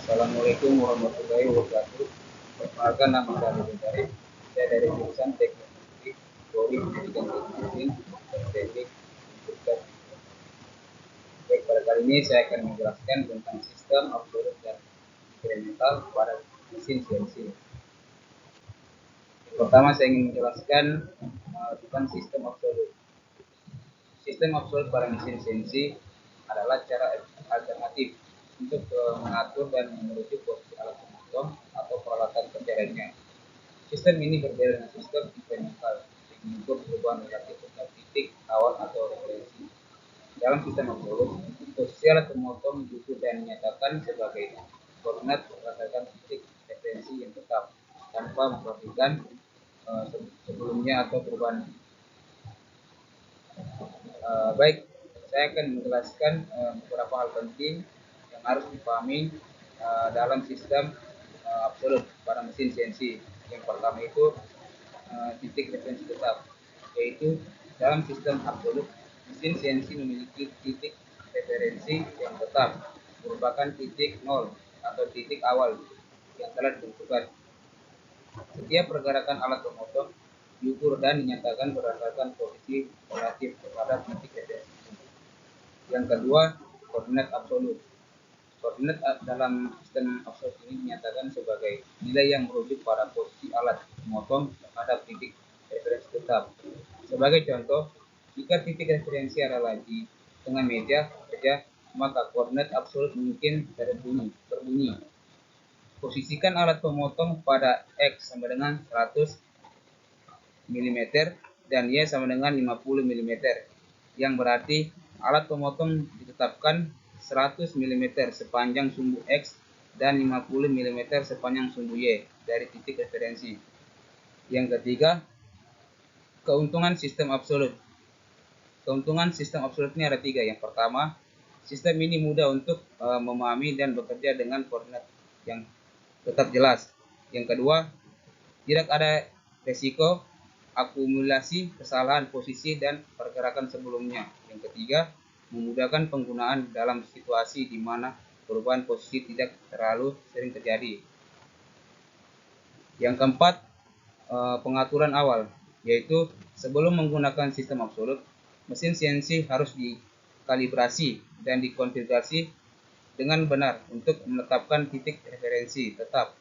Assalamualaikum warahmatullahi wabarakatuh. Perkenalkan, nama saya Ridho Syarif. Saya dari jurusan Teknik Mesin, Prodi Pendidikan Teknik Mesin dan Teknik Komputer. Baik, pada kali ini saya akan menjelaskan tentang sistem absolut dan eksperimental pada mesin CNC. Yang pertama saya ingin menjelaskan tentang sistem absolut. Sistem absolut pada mesin CNC adalah cara alternatif untuk mengatur dan menuju posisi alat pemotong atau peralatan kerja lainnya. Sistem ini berbeda dengan sistem eksperimental yang mengukur perubahan relatif pada titik awal atau referensi. Dalam sistem absolut, posisi alat pemotong diukur dan dinyatakan sebagai koordinat berdasarkan titik referensi yang tetap tanpa memperhatikan sebelumnya atau perubahan. Baik, saya akan menjelaskan beberapa hal penting yang harus dipahami dalam sistem absolut pada mesin CNC. Yang pertama itu titik referensi tetap, yaitu dalam sistem absolut mesin CNC memiliki titik referensi yang tetap, merupakan titik nol atau titik awal yang telah ditentukan. Setiap pergerakan alat pemotong diukur dan dinyatakan berdasarkan posisi relatif terhadap titik referensi. Yang kedua, koordinat absolut. Koordinat dalam sistem absolut ini dinyatakan sebagai nilai yang merujuk pada posisi alat pemotong terhadap titik referensi tetap. Sebagai contoh, jika titik referensi adalah di tengah meja kerja, maka koordinat absolut mungkin berbunyi. Posisikan alat pemotong pada X sama dengan 100 mm dan Y sama dengan 50 mm, yang berarti alat pemotong ditetapkan 100 mm sepanjang sumbu X dan 50 mm sepanjang sumbu Y dari titik referensi. Yang ketiga, keuntungan sistem absolut. Keuntungan sistem absolut ini ada 3. Yang pertama, sistem ini mudah untuk memahami dan bekerja dengan koordinat yang tetap jelas. Yang kedua, tidak ada resiko akumulasi kesalahan posisi dan pergerakan sebelumnya. Yang ketiga, memudahkan penggunaan dalam situasi di mana perubahan posisi tidak terlalu sering terjadi. Yang keempat, pengaturan awal, yaitu sebelum menggunakan sistem absolut, mesin CNC harus dikalibrasi dan dikonfigurasi dengan benar untuk menetapkan titik referensi tetap.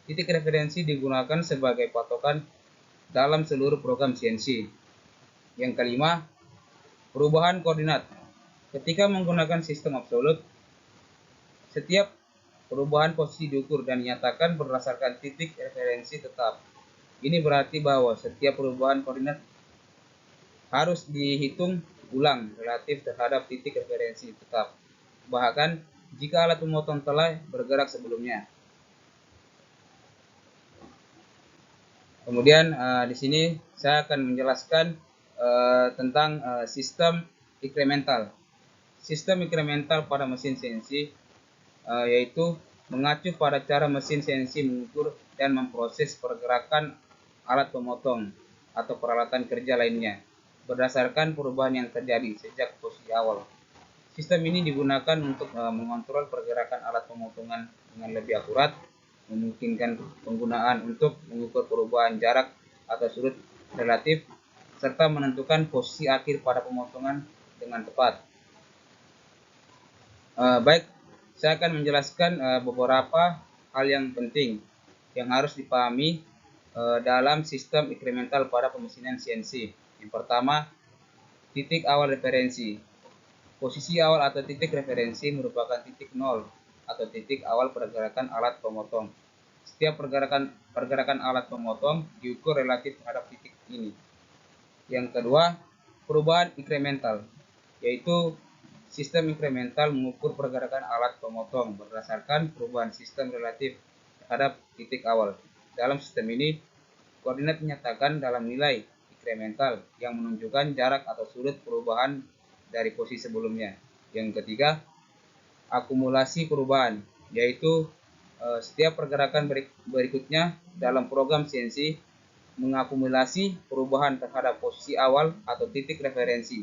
Titik referensi digunakan sebagai patokan dalam seluruh program CNC. Yang kelima, perubahan koordinat. Ketika menggunakan sistem absolut, setiap perubahan posisi diukur dan dinyatakan berdasarkan titik referensi tetap. Ini berarti bahwa setiap perubahan koordinat harus dihitung ulang relatif terhadap titik referensi tetap, bahkan jika alat pemotong telah bergerak sebelumnya. Kemudian di sini saya akan menjelaskan tentang sistem inkremental. Sistem inkremental pada mesin CNC yaitu mengacu pada cara mesin CNC mengukur dan memproses pergerakan alat pemotong atau peralatan kerja lainnya berdasarkan perubahan yang terjadi sejak posisi awal. Sistem ini digunakan untuk mengontrol pergerakan alat pemotongan dengan lebih akurat, memungkinkan penggunaan untuk mengukur perubahan jarak atau sudut relatif, serta menentukan posisi akhir pada pemotongan dengan tepat. Baik, saya akan menjelaskan beberapa hal yang penting yang harus dipahami dalam sistem inkremental pada pemesinan CNC. Yang pertama, titik awal referensi. Posisi awal atau titik referensi merupakan titik nol atau titik awal pergerakan alat pemotong. Setiap pergerakan alat pemotong diukur relatif terhadap titik ini. Yang kedua, perubahan inkremental, yaitu sistem inkremental mengukur pergerakan alat pemotong berdasarkan perubahan sistem relatif terhadap titik awal. Dalam sistem ini, koordinat dinyatakan dalam nilai inkremental yang menunjukkan jarak atau sudut perubahan dari posisi sebelumnya. Yang ketiga, akumulasi perubahan, yaitu setiap pergerakan berikutnya dalam program CNC mengakumulasi perubahan terhadap posisi awal atau titik referensi.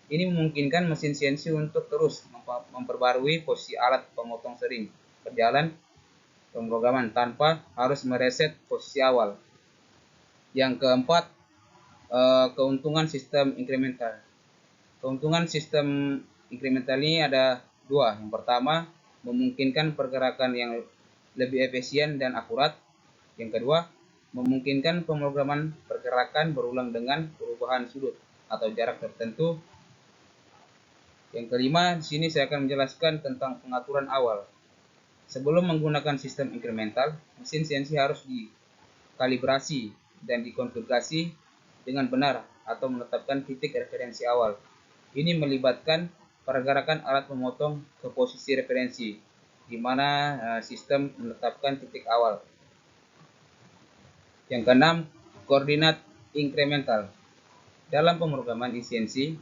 Ini memungkinkan mesin CNC untuk terus memperbarui posisi alat pemotong sering berjalan pemrograman tanpa harus mereset posisi awal. Yang keempat, keuntungan sistem incremental. Keuntungan sistem incremental ini ada dua. Yang pertama, memungkinkan pergerakan yang lebih efisien dan akurat. Yang kedua, memungkinkan pemrograman pergerakan berulang dengan perubahan sudut atau jarak tertentu. Yang kelima, di sini saya akan menjelaskan tentang pengaturan awal. Sebelum menggunakan sistem incremental, mesin CNC harus dikalibrasi dan dikonfigurasi dengan benar atau menetapkan titik referensi awal. Ini melibatkan pergerakan alat pemotong ke posisi referensi, di mana sistem menetapkan titik awal. Yang keenam, koordinat incremental. Dalam pemrograman CNC,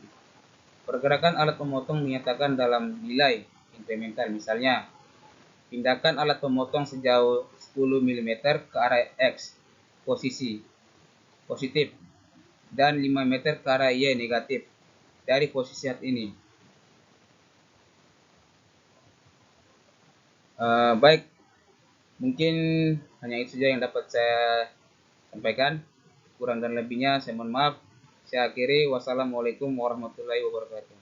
pergerakan alat pemotong menyatakan dalam nilai incremental. Misalnya, pindahkan alat pemotong sejauh 10 mm ke arah X posisi positif dan 5 meter ke arah Y negatif dari posisi saat ini. Baik, mungkin hanya itu saja yang dapat saya sampaikan. Kurang dan lebihnya saya mohon maaf. Saya akhiri. Wassalamualaikum warahmatullahi wabarakatuh.